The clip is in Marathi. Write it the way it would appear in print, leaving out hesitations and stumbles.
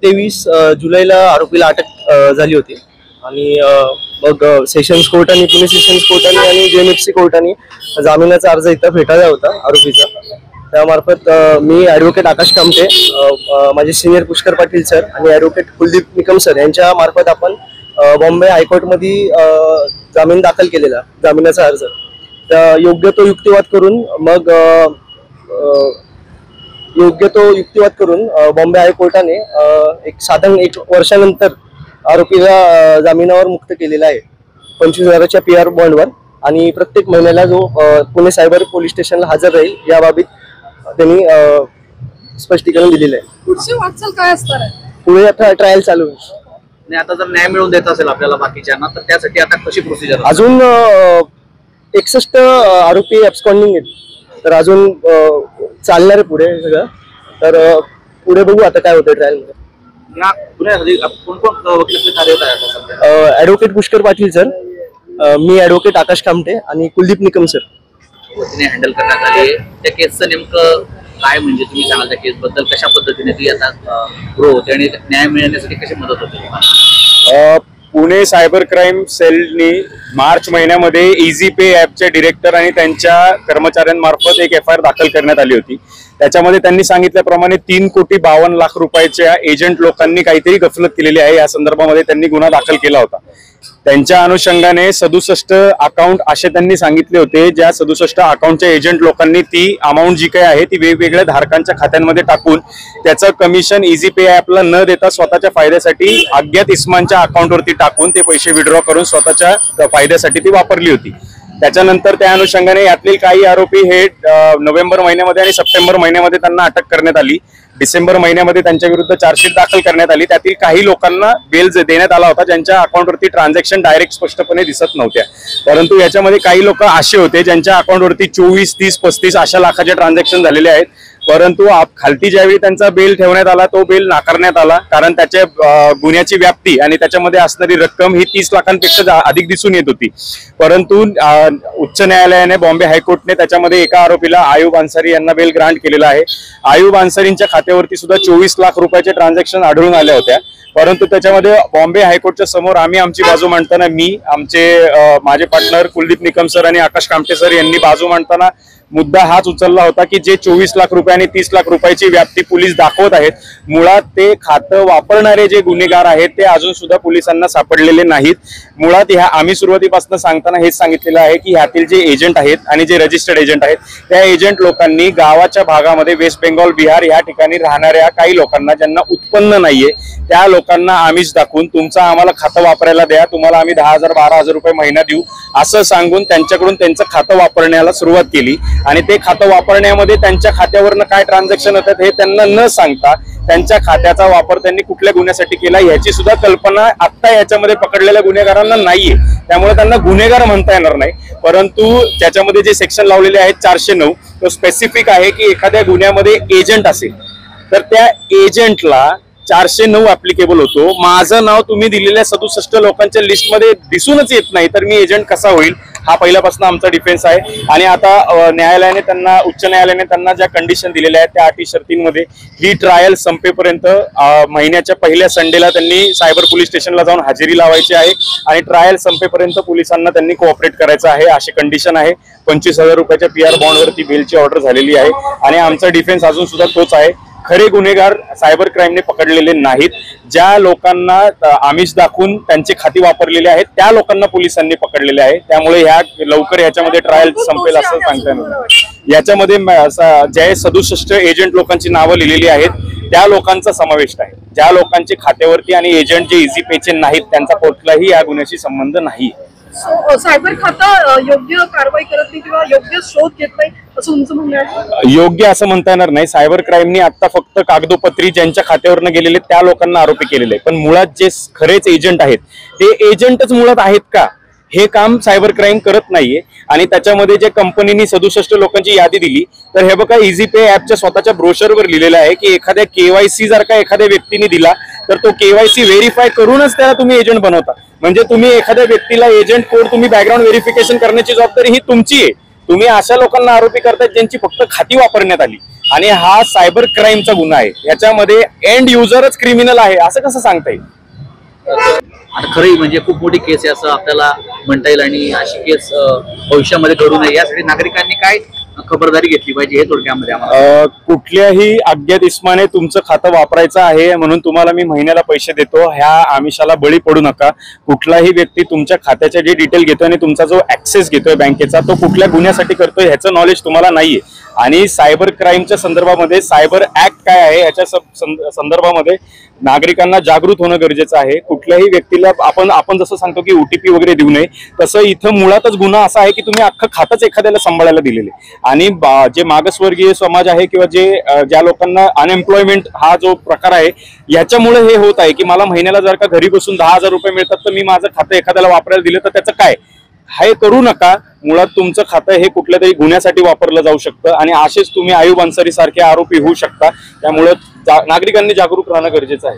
23 जुलैला आरोपीला अटक झाली होती आणि मग सेशन्स कोर्टाने, पुणे सेशन्स कोर्टाने आणि JNFC कोर्टाने जामिनाचा अर्ज इथं फेटाळला होता आरोपीचा. त्यामार्फत मी ॲडव्होकेट आकाश कामटे, माझे सिनियर पुष्कर पाटील सर आणि ॲडव्होकेट कुलदीप निकम सर यांच्या मार्फत आपण बॉम्बे हायकोर्टमध्ये जामीन दाखल केलेला, जामिनाचा अर्ज. योग्य तो युक्तिवाद करून बॉम्बे हायकोर्टाने साधारण 1 वर्षानंतर आरोपीला जामिनावर मुक्त केलेला आहे 25,000च्या PR बॉन्डवर. आणि प्रत्येक महिन्याला जो पुणे सायबर पोलीस स्टेशनला हजर राहील याबाबत त्यांनी स्पष्टीकरण दिलेलं आहे. पुढची वाटचाल काय असणार आहे? पुढे आता ट्रायल चालू आहे. आणि आता जर न्याय मिळवून देत असेल आपल्याला बाकीच्यांना, तर त्यासाठी आता कशी प्रोसिजर? अजून 61 आरोपी ॲब्स्कॉन्डिंग आहेत, तर अजून चालणार आहे पुढे सगळं. तर पुढे बघू आता काय होतं ट्रायल मध्ये. कोण वकील कार्यरत आहे? ॲडव्होकेट पुष्कर पाटील सर, मी ॲडव्होकेट आकाश कामटे आणि कुलदीप निकम सर वतीने हँडल करण्यात आली आहे. त्या केसचं नेमकं काय, म्हणजे तुम्ही सांगाल त्या केस बद्दल, कशा पद्धतीने ती आता ग्रो होते आणि न्याय मिळण्यासाठी कशी मदत होते? पुणे सायबर क्राईम सेलनी मार्च महिन्यामध्ये इझी पे ॲपचे डिरेक्टर आणि त्यांच्या कर्मचाऱ्यांमार्फत एक FIR दाखल करण्यात आली होती. त्याच्यामध्ये त्यांनी सांगितल्याप्रमाणे 3,52,00,000 रुपयाच्या एजंट लोकांनी काहीतरी गफलत केलेली आहे या संदर्भामध्ये त्यांनी गुन्हा दाखल केला होता. त्यांच्या अनुषंगाने 67 अकाउंट असे त्यांनी सांगितले होते, ज्या 67 अकाउंटच्या एजंट लोकांनी ती अमाऊंट जी काही आहे ती वेगवेगळ्या धारकांच्या खात्यांमध्ये टाकून त्याचं कमिशन इझी पे ॲपला न देता स्वतःच्या फायद्यासाठी अज्ञात इस्मांच्या अकाउंटवरती टाकून ते पैसे विड्रॉ करून स्वतःच्या फायद्यासाठी ती वापरली होती. त्याच्यानंतर त्या अनुषंगाने यातील काही आरोपी हे नोव्हेंबर महिन्यामध्ये आणि सप्टेंबर महिन्यामध्ये त्यांना अटक करण्यात आली. डिसेंबर महिन्यामध्ये त्यांच्या विरुद्ध चार्जशीट दाखल करण्यात आली. त्यातील काही लोकांना बेल देण्यात आला होता ज्यांच्या अकाउंटवरती ट्रान्झॅक्शन डायरेक्ट स्पष्टपणे दिसत नव्हत्या. परंतु याच्यामध्ये काही लोक असे होते ज्यांच्या अकाउंटवरती 24, 30, 35 अशा लाखाचे ट्रान्झॅक्शन झालेले आहेत. परंतु खालती ज्यावेळी त्यांचा बेल ठेवण्यात आला तो बेल नाकारण्यात आला, कारण त्याच्या गुन्ह्याची व्याप्ती आणि त्याच्यामध्ये असणारी रक्कम ही 30 लाखांपेक्षा अधिक दिसून येत होती. परंतु उच्च न्यायालयाने, बॉम्बे हायकोर्टने त्याच्यामध्ये एका आरोपीला आयुब अन्सारी यांना बेल ग्रांट केलेला आहे. आयुब अन्सारींच्या खात्यावरती सुद्धा 24 लाख रुपयाचे ट्रान्झॅक्शन आढळून आल्या होत्या. परंतु त्याच्यामध्ये बॉम्बे हायकोर्टच्या समोर आम्ही आमची बाजू मांडताना, माझे पार्टनर कुलदीप निकम सर आणि आकाश कामटे सर यांनी बाजू मांडताना मुद्दा हाच उचलला होता की जे 24 लाख रुपये आणि 30 लाख रुपयाची व्याप्ती पोलीस दाखवत आहेत, मुळात ते खातं वापरणारे जे गुन्हेगार आहेत ते अजून सुद्धा पोलिसांना सापडलेले नाहीत. मुळात आम्ही सुरुवातीपासून सांगताना हेच सांगितलेलं आहे की ह्यातील जे एजंट आहेत आणि जे रजिस्टर्ड एजंट आहेत त्या एजंट लोकांनी गावाच्या भागामध्ये वेस्ट बेंगॉल, बिहार या ठिकाणी राहणाऱ्या काही लोकांना ज्यांना उत्पन्न नाहीये त्या लोकांना आमिष दाखवून तुमचं आम्हाला खातं वापरायला द्या, तुम्हाला आम्ही 10,000 12,000 रुपये महिना देऊ असं सांगून त्यांच्याकडून त्यांचं खातं वापरण्याला सुरुवात केली. आणि ते खातं वापरण्यामध्ये त्यांच्या खात्यावरनं काय ट्रान्झॅक्शन होतात हे त्यांना न सांगता त्यांच्या खात्याचा वापर त्यांनी कुठल्या गुन्ह्यासाठी केला याची सुद्धा कल्पना आता याच्यामध्ये पकडलेल्या गुन्हेगारांना नाहीये. त्यामुळे त्यांना गुन्हेगार म्हणता येणार नाही. परंतु त्याच्यामध्ये जे सेक्शन लावलेले आहेत 409 तो स्पेसिफिक आहे की एखाद्या गुन्ह्यामध्ये एजंट असेल तर त्या एजंटला 409 ऍप्लिकेबल होतो. माझं नाव तुम्ही दिलेल्या 67 लोकांच्या लिस्टमध्ये दिसूनच येत नाही तर मी एजंट कसा होईल, हा पहिल्यापासून आमचा डिफेन्स आहे. आणि आता उच्च न्यायालयाने त्यांना ज्या कंडिशन दिलेल्या आहेत त्या अटी शर्तींमध्ये ही ट्रायल संपेपर्यंत महिन्याच्या पहिल्या संडेला त्यांनी सायबर पोलीस स्टेशनला जाऊन हजेरी लावायची आहे आणि ट्रायल संपेपर्यंत पोलिसांना त्यांनी कोऑपरेट करायचं आहे अशी कंडिशन आहे. 25,000 रुपयाच्या PR बॉन्डवरती बेलची ऑर्डर झालेली आहे आणि आमचा डिफेन्स अजून सुद्धा तोच आहे. खरे गुन्हेगार सायबर क्राईमने पकडलेले नाहीत. ज्या लोकांना आमिष दाखवून त्यांची खाती वापरलेली आहेत त्या लोकांना पोलिसांनी पकडलेले आहे. त्यामुळे लवकर ह्याच्यामध्ये ट्रायल संपेल असं सांगता येणार. याच्यामध्ये जे 67 एजंट लोकांची नावं लिहिलेली आहेत त्या लोकांचा समावेश आहे. ज्या लोकांचे खात्यावरती आणि एजंट जे इझी पेचे नाहीत त्यांचा कुठलाही या गुन्ह्याशी संबंध नाही. सायबर खातं योग्य कारवाई करत नाही किंवा योग्य शोध घेत नाही असं तुमचं म्हणणं आहे? योग्य असं म्हणता येणार नाही. सायबर क्राईमनी आता फक्त कागदोपत्री ज्यांच्या खात्यावरनं गेलेले त्या लोकांना आरोपी केलेले, पण मुळात जे खरेच एजंट आहेत ते एजंटच मुळात आहेत का हे काम सायबर क्राईम करत नाहीये. आणि त्याच्यामध्ये जे कंपनीने 67 लोकांची यादी दिली तर हे बघा इझी पे ऍपच्या स्वतःच्या ब्रोशरवर लिहिलेलं आहे की एखाद्या KYC जर का एखाद्या व्यक्तीने दिला तर तो KYC व्हेरीफाय करूनच त्याला तुम्ही एजंट बनवता. म्हणजे तुम्ही एखाद्या व्यक्तीला एजंट कोड तुम्ही बॅकग्राऊंड व्हेरिफिकेशन करण्याची जबाबदारी ही तुमची आहे. तुम्ही अशा लोकांना आरोपी करतायत ज्यांची फक्त खाती वापरण्यात आली, आणि हा सायबर क्राईमचा गुन्हा आहे, याच्यामध्ये एंड युजरच क्रिमिनल आहे असं कसं सांगता येईल? आता खरंही म्हणजे खूप मोठी केस आहे असं आपल्याला म्हणता येईल, आणि अशी केस भविष्यामध्ये घडू नये यासाठी नागरिकांनी काय खबरदारी घेतली पाहिजे हे थोडक्यामध्ये आम्हाला कुठल्याही अज्ञात इस्माने तुमचं खातं वापरायचं आहे म्हणून तुम्हाला मी महिन्याला पैसे देतो ह्या आमिषाला बळी पडू नका. कुठलाही व्यक्ती तुमच्या खात्याचे जे डिटेल घेतोय आणि तुमचा जो ऍक्सेस घेतोय बँकेचा तो कुठल्या गुन्ह्यासाठी करतोय ह्याचं नॉलेज तुम्हाला नाहीये. आणि सायबर क्राईमच्या संदर्भामध्ये सायबर ऍक्ट काय आहे याच्या संदर्भामध्ये नागरिकांना जागृत होणं गरजेचं आहे. कुठल्याही व्यक्तीला आपण जसं सांगतो की OTP वगैरे देऊ नये, तसं इथं मुळातच गुन्हा असा आहे की तुम्ही अख्खं खातंच एखाद्याला सांभाळायला दिलेले. आणि जे मागासवर्गीय समाज आहे किंवा ज्या लोकांना अनएम्प्लॉयमेंट हा जो प्रकार आहे याच्यामुळे हे होत आहे की मला महिन्याला जर का घरी बसून 10,000 रुपये मिळतात तर मी माझं खातं एखाद्याला वापरायला दिलं तर त्याचं काय, हे करू नका. मुळात तुमचं खातं हे कुठल्या तरी गुन्ह्यासाठी वापरलं जाऊ शकतं आणि असेच तुम्ही आयुब अन्सारी सारखे आरोपी होऊ शकता. त्यामुळे नागरिकांनी जागरूक राहणं गरजेचं आहे.